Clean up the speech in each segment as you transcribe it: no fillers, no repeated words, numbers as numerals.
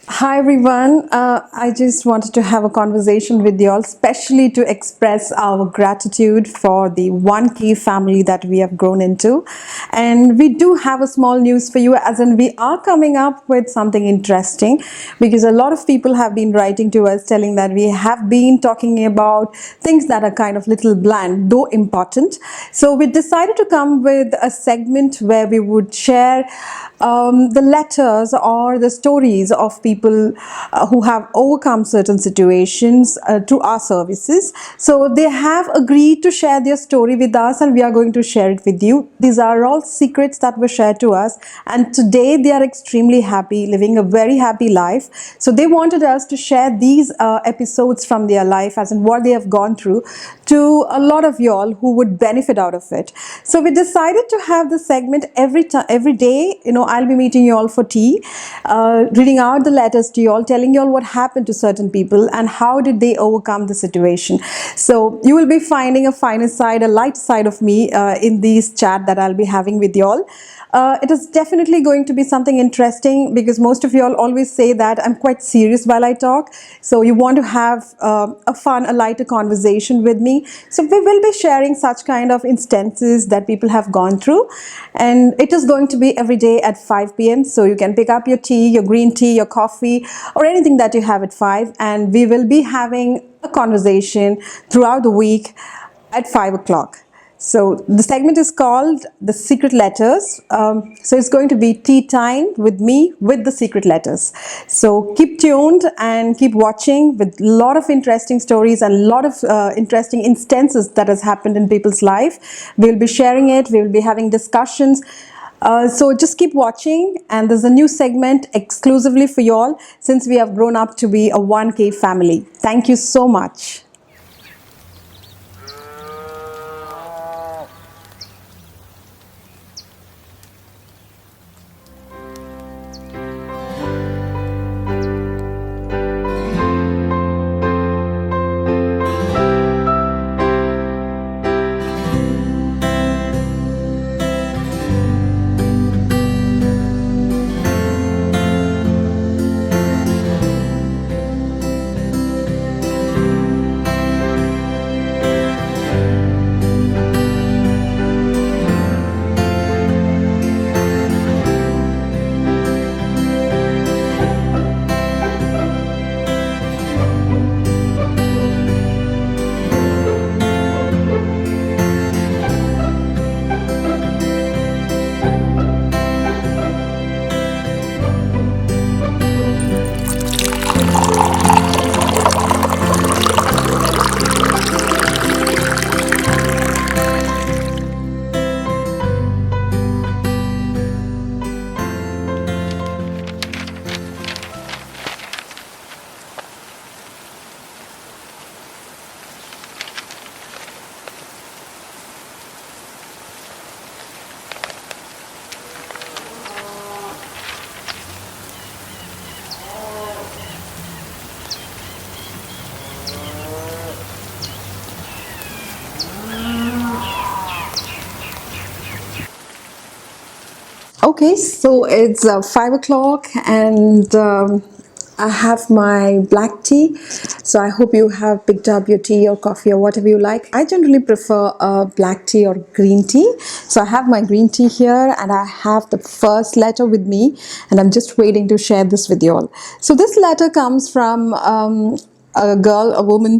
Hi everyone. I just wanted to have a conversation with you all, especially to express our gratitude for the 1K family that we have grown into. And we do have a small news for you, as in we are coming up with something interesting because a lot of people have been writing to us telling that we have been talking about things that are kind of little bland, though important. So we decided to come with a segment where we would share the letters or the stories of people who have overcome certain situations through our services. So they have agreed to share their story with us, and we are going to share it with you. These are all secrets that were shared to us, and today they are extremely happy, living a very happy life. So they wanted us to share these episodes from their life, as in what they have gone through, to a lot of y'all who would benefit out of it. So we decided to have this segment every time, every day. I'll be meeting you all for tea, reading out the letters to you all, telling you all what happened to certain people and how did they overcome the situation. So you will be finding a finer side, a light side of me in this chat that I'll be having with you all. It is definitely going to be something interesting because most of you all always say that I'm quite serious while I talk. So you want to have a fun, a lighter conversation with me. So we will be sharing such kind of instances that people have gone through. And it is going to be every day at 5 p.m. So you can pick up your tea, your green tea, your coffee, or anything that you have at 5. And we will be having a conversation throughout the week at 5 o'clock. So the segment is called The Secret Letters. So it's going to be tea time with me with the secret letters. So keep tuned and keep watching with a lot of interesting stories and a lot of interesting instances that has happened in people's life. We'll be sharing it. We'll be having discussions. So just keep watching, and there's a new segment exclusively for you all since we have grown up to be a 1K family. Thank you so much. Okay, so it's 5 o'clock, and I have my black tea. So I hope you have picked up your tea or coffee or whatever you like. I generally prefer black tea or green tea. So I have my green tea here, and I have the first letter with me, and I'm just waiting to share this with you all. So this letter comes from a girl, a woman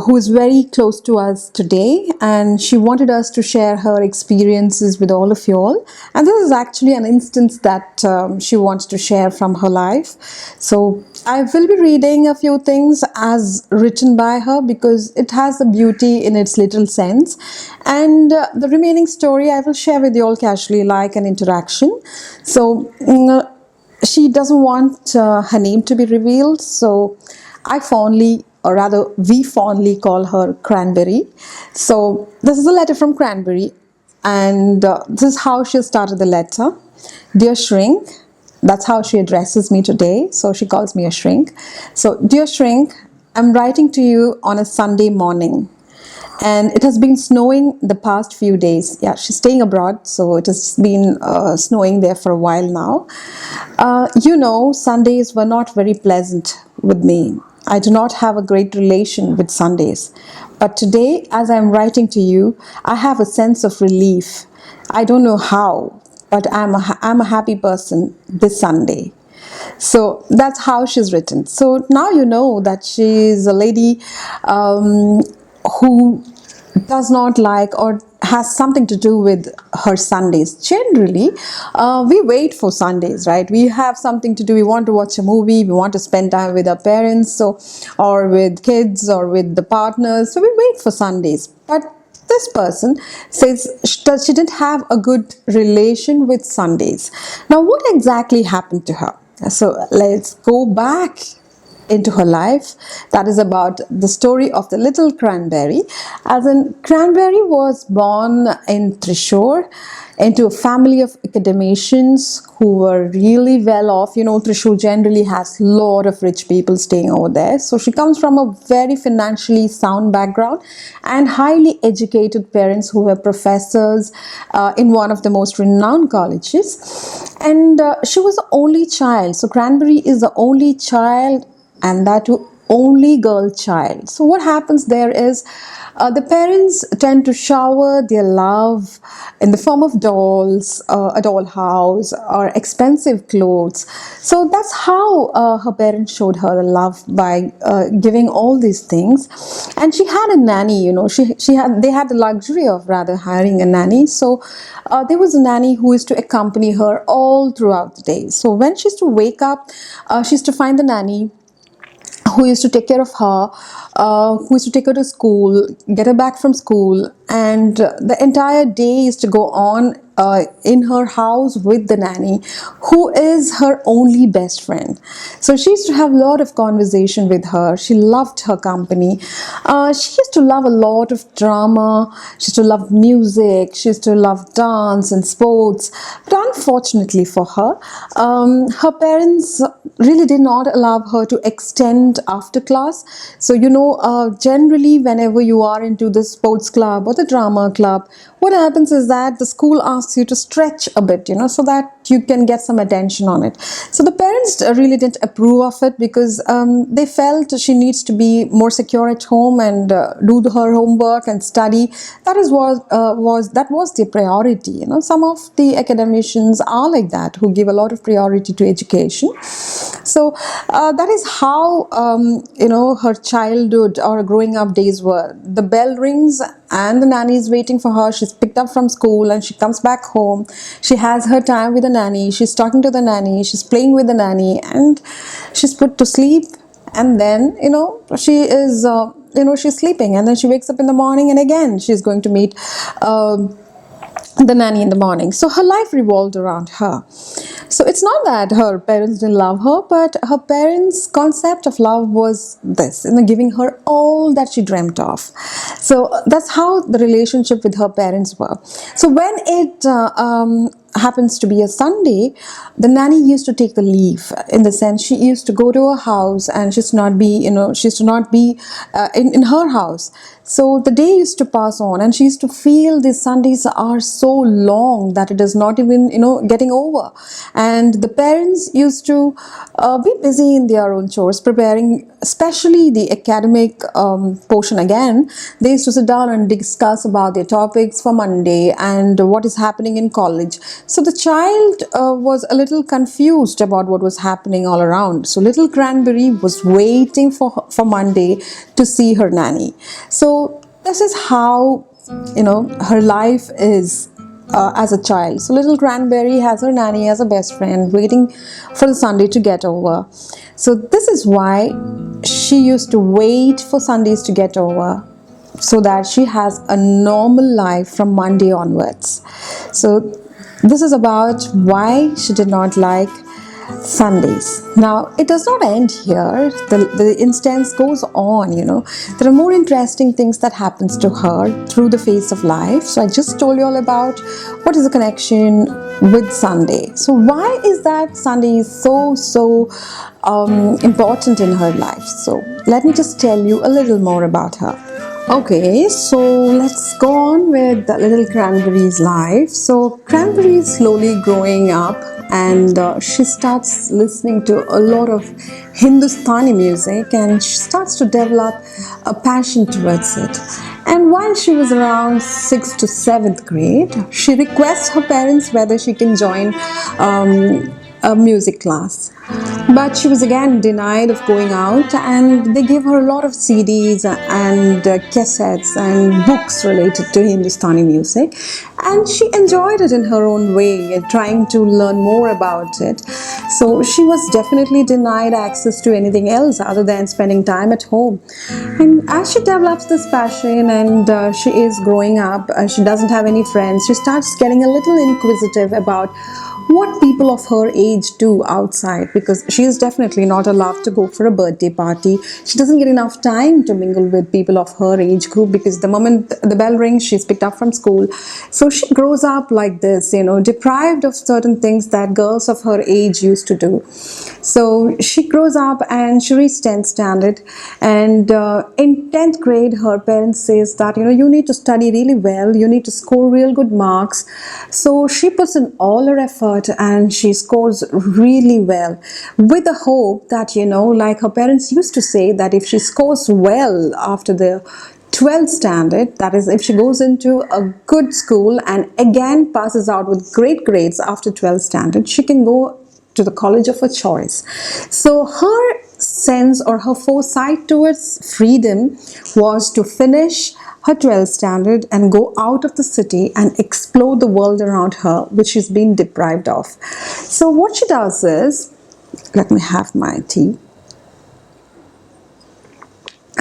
who is very close to us today, and she wanted us to share her experiences with all of you all. And this is actually an instance that she wants to share from her life. So I will be reading a few things as written by her because it has the beauty in its literal sense, and the remaining story I will share with you all casually, like an interaction. So she doesn't want her name to be revealed, so I fondly, or rather we fondly call her Cranberry. So this is a letter from Cranberry, and this is how she started the letter. Dear Shrink, that's how she addresses me today. So she calls me a shrink. So, dear Shrink, I'm writing to you on a Sunday morning. And it has been snowing the past few days. Yeah, she's staying abroad, so it has been snowing there for a while now. Sundays were not very pleasant with me. I do not have a great relation with Sundays. But today, as I'm writing to you, I have a sense of relief. I don't know how, but I'm a happy person this Sunday. So that's how she's written. So now you know that she's a lady who does not like or has something to do with her Sundays. Generally, we wait for Sundays, right? We have something to do. We want to watch a movie. We want to spend time with our parents, or with kids, or with the partners. So we wait for Sundays. But this person says she didn't have a good relation with Sundays. Now, what exactly happened to her? So let's go back into her life. That is about the story of the little Cranberry. As in, Cranberry was born in Thrissur into a family of academicians who were really well off. Thrissur generally has a lot of rich people staying over there. So she comes from a very financially sound background and highly educated parents who were professors in one of the most renowned colleges. And she was the only child. So Cranberry is the only child, and that too only girl child. So what happens there is the parents tend to shower their love in the form of dolls, a doll house, or expensive clothes. So that's how her parents showed her the love, by giving all these things. And she had a nanny. They had the luxury of rather hiring a nanny. So there was a nanny who used to accompany her all throughout the day. So when she used to wake up, she used to find the nanny who used to take care of her, who used to take her to school, get her back from school, and the entire day used to go on in her house with the nanny, who is her only best friend. So she used to have a lot of conversation with her. She loved her company. She used to love a lot of drama. She used to love music. She used to love dance and sports. But unfortunately for her, her parents really did not allow her to extend after class. So generally whenever you are into the sports club or the drama club, what happens is that the school asks you to stretch a bit, so that you can get some attention on it. So the parents really didn't approve of it, because they felt she needs to be more secure at home and do her homework and study. That was their priority. Some of the academicians are like that, who give a lot of priority to education. So that is how her childhood or growing up days were. The bell rings and the nanny is waiting for her. She's picked up from school and she comes back home. She has her time with the nanny. She's talking to the nanny. She's playing with the nanny, and she's put to sleep. And then she is she's sleeping, and then she wakes up in the morning, and again she's going to meet the nanny in the morning. So her life revolved around her. So it's not that her parents didn't love her, but her parents' concept of love was this, giving her all that she dreamt of. So that's how the relationship with her parents were. So when it happens to be a Sunday, the nanny used to take the leave, in the sense she used to go to her house, and she used to not be, in her house. So the day used to pass on, and she used to feel these Sundays are so long that it is not even, getting over. And the parents used to be busy in their own chores, preparing, especially the academic portion again. They used to sit down and discuss about their topics for Monday and what is happening in college. So the child was a little confused about what was happening all around. So little Cranberry was waiting for Monday to see her nanny. So this is how her life is as a child. So little Cranberry has her nanny as a best friend, waiting for the Sunday to get over. So this is why she used to wait for Sundays to get over, so that she has a normal life from Monday onwards. So this is about why she did not like Sundays. Now, it does not end here. The instance goes on, There are more interesting things that happens to her through the phase of life. So I just told you all about what is the connection with Sunday. So why is that Sunday is so important in her life? So let me just tell you a little more about her. Okay, so let's go on with the little Cranberry's life. So, Cranberry is slowly growing up and she starts listening to a lot of Hindustani music and she starts to develop a passion towards it. And while she was around 6th to 7th grade, she requests her parents whether she can join a music class. But she was again denied of going out, and they gave her a lot of CDs and cassettes and books related to Hindustani music. And she enjoyed it in her own way, trying to learn more about it. So she was definitely denied access to anything else other than spending time at home. And as she develops this passion and she is growing up, she doesn't have any friends, she starts getting a little inquisitive about what people of her age do outside, because she is definitely not allowed to go for a birthday party. She doesn't get enough time to mingle with people of her age group because the moment the bell rings, she's picked up from school. So she grows up like this, deprived of certain things that girls of her age used to do. So she grows up and she reaches 10th standard, and in 10th grade her parents says that you need to study really well, you need to score real good marks. So she puts in all her effort and she scores really well, with the hope that like her parents used to say, that if she scores well after the 12th standard, that is if she goes into a good school and again passes out with great grades after 12th standard, she can go to the college of her choice. So her sense or her foresight towards freedom was to finish her 12th standard and go out of the city and explore the world around her, which she's been deprived of. So what she does is, let me have my tea.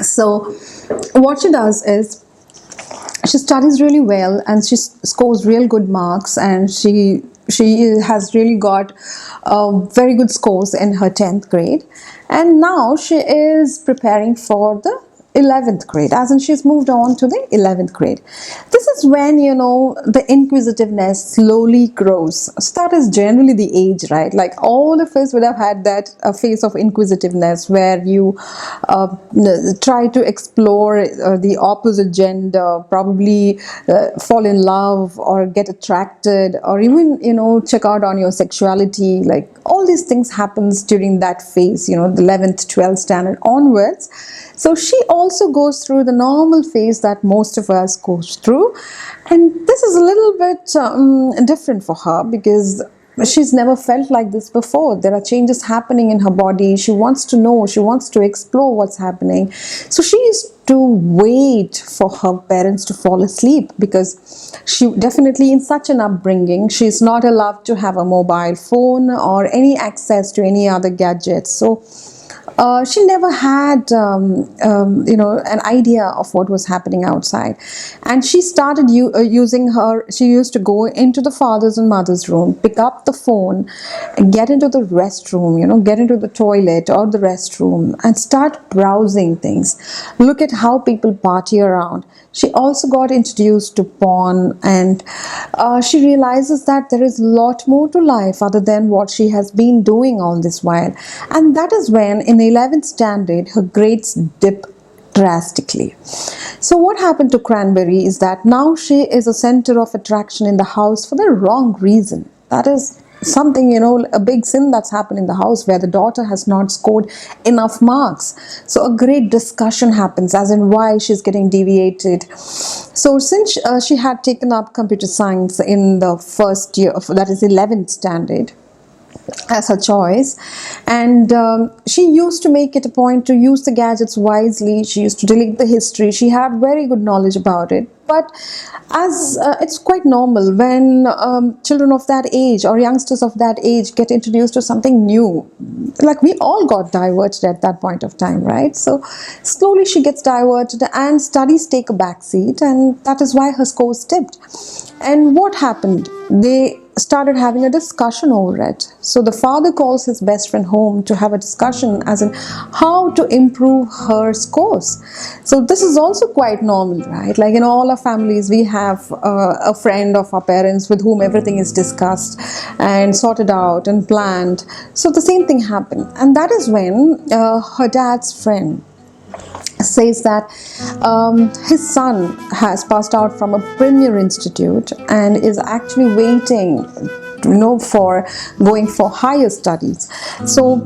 So what she does is, she studies really well and she scores real good marks, and she has really got very good scores in her 10th grade, and now she is preparing for the 11th grade, as in she's moved on to the 11th grade. This is when the inquisitiveness slowly grows. So that is generally the age, right? Like all of us would have had that phase of inquisitiveness where you try to explore the opposite gender, probably fall in love or get attracted, or even check out on your sexuality. Like all these things happens during that phase, the 11th 12th standard onwards. So she also goes through the normal phase that most of us goes through, and this is a little bit different for her because she's never felt like this before. There are changes happening in her body. She wants to know, she wants to explore what's happening. So she used to wait for her parents to fall asleep, because she definitely, in such an upbringing, she's not allowed to have a mobile phone or any access to any other gadgets. So she never had an idea of what was happening outside, and she started using her she used to go into the father's and mother's room, pick up the phone, get into the restroom, get into the toilet or the restroom and start browsing things, look at how people party around. She also got introduced to porn, and she realizes that there is a lot more to life other than what she has been doing all this while. And that is when, in the 11th standard, her grades dip drastically. So what happened to Cranberry is that now she is a center of attraction in the house for the wrong reason. That is something, a big sin that's happened in the house, where the daughter has not scored enough marks. So a great discussion happens as in why she's getting deviated. So since she had taken up computer science in the first year of, that is 11th standard, as her choice, and she used to make it a point to use the gadgets wisely. She used to delete the history. She had very good knowledge about it. But as it's quite normal when children of that age or youngsters of that age get introduced to something new, like we all got diverted at that point of time, right? So slowly she gets diverted and studies take a backseat, and that is why her scores dipped. And what happened? They started having a discussion over it. So the father calls his best friend home to have a discussion as in how to improve her scores. So this is also quite normal, right? Like in all our families, we have a friend of our parents with whom everything is discussed and sorted out and planned. So the same thing happened. And that is when her dad's friend says that his son has passed out from a premier institute and is actually waiting, for going for higher studies. So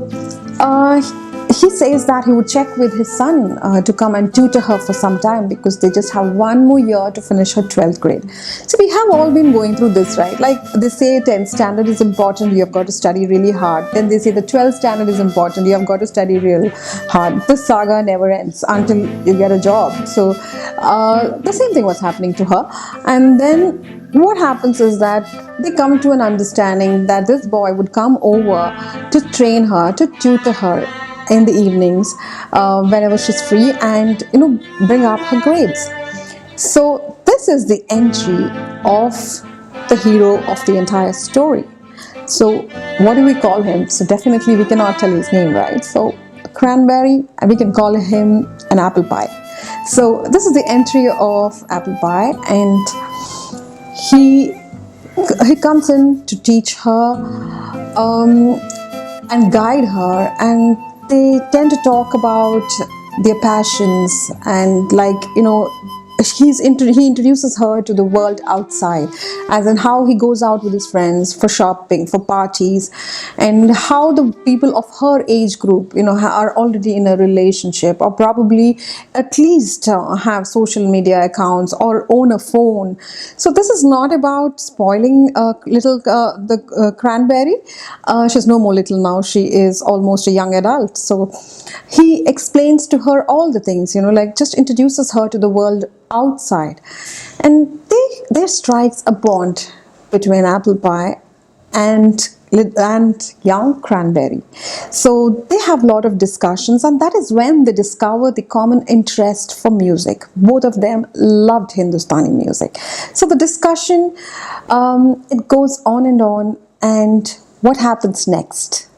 he says that he would check with his son to come and tutor her for some time, because they just have one more year to finish her 12th grade. So we have all been going through this, right? Like they say 10th standard is important, you have got to study really hard. Then they say the 12th standard is important, you have got to study real hard. The saga never ends until you get a job. So the same thing was happening to her. And then what happens is that they come to an understanding that this boy would come over to train her, to tutor her in the evenings whenever she's free, and bring up her grades. So this is the entry of the hero of the entire story. So what do we call him? So definitely we cannot tell his name, right? So Cranberry, and we can call him an apple pie. So this is the entry of apple pie, and he comes in to teach her and guide her, and they tend to talk about their passions, and he introduces her to the world outside, as in how he goes out with his friends for shopping, for parties, and how the people of her age group are already in a relationship, or probably at least have social media accounts or own a phone. So this is not about spoiling the Cranberry. She's no more little now, she is almost a young adult. So he explains to her all the things, just introduces her to the world outside, and there strikes a bond between apple pie and young Cranberry. So they have a lot of discussions, and that is when they discover the common interest for music. Both of them loved Hindustani music. So the discussion, it goes on, and what happens next?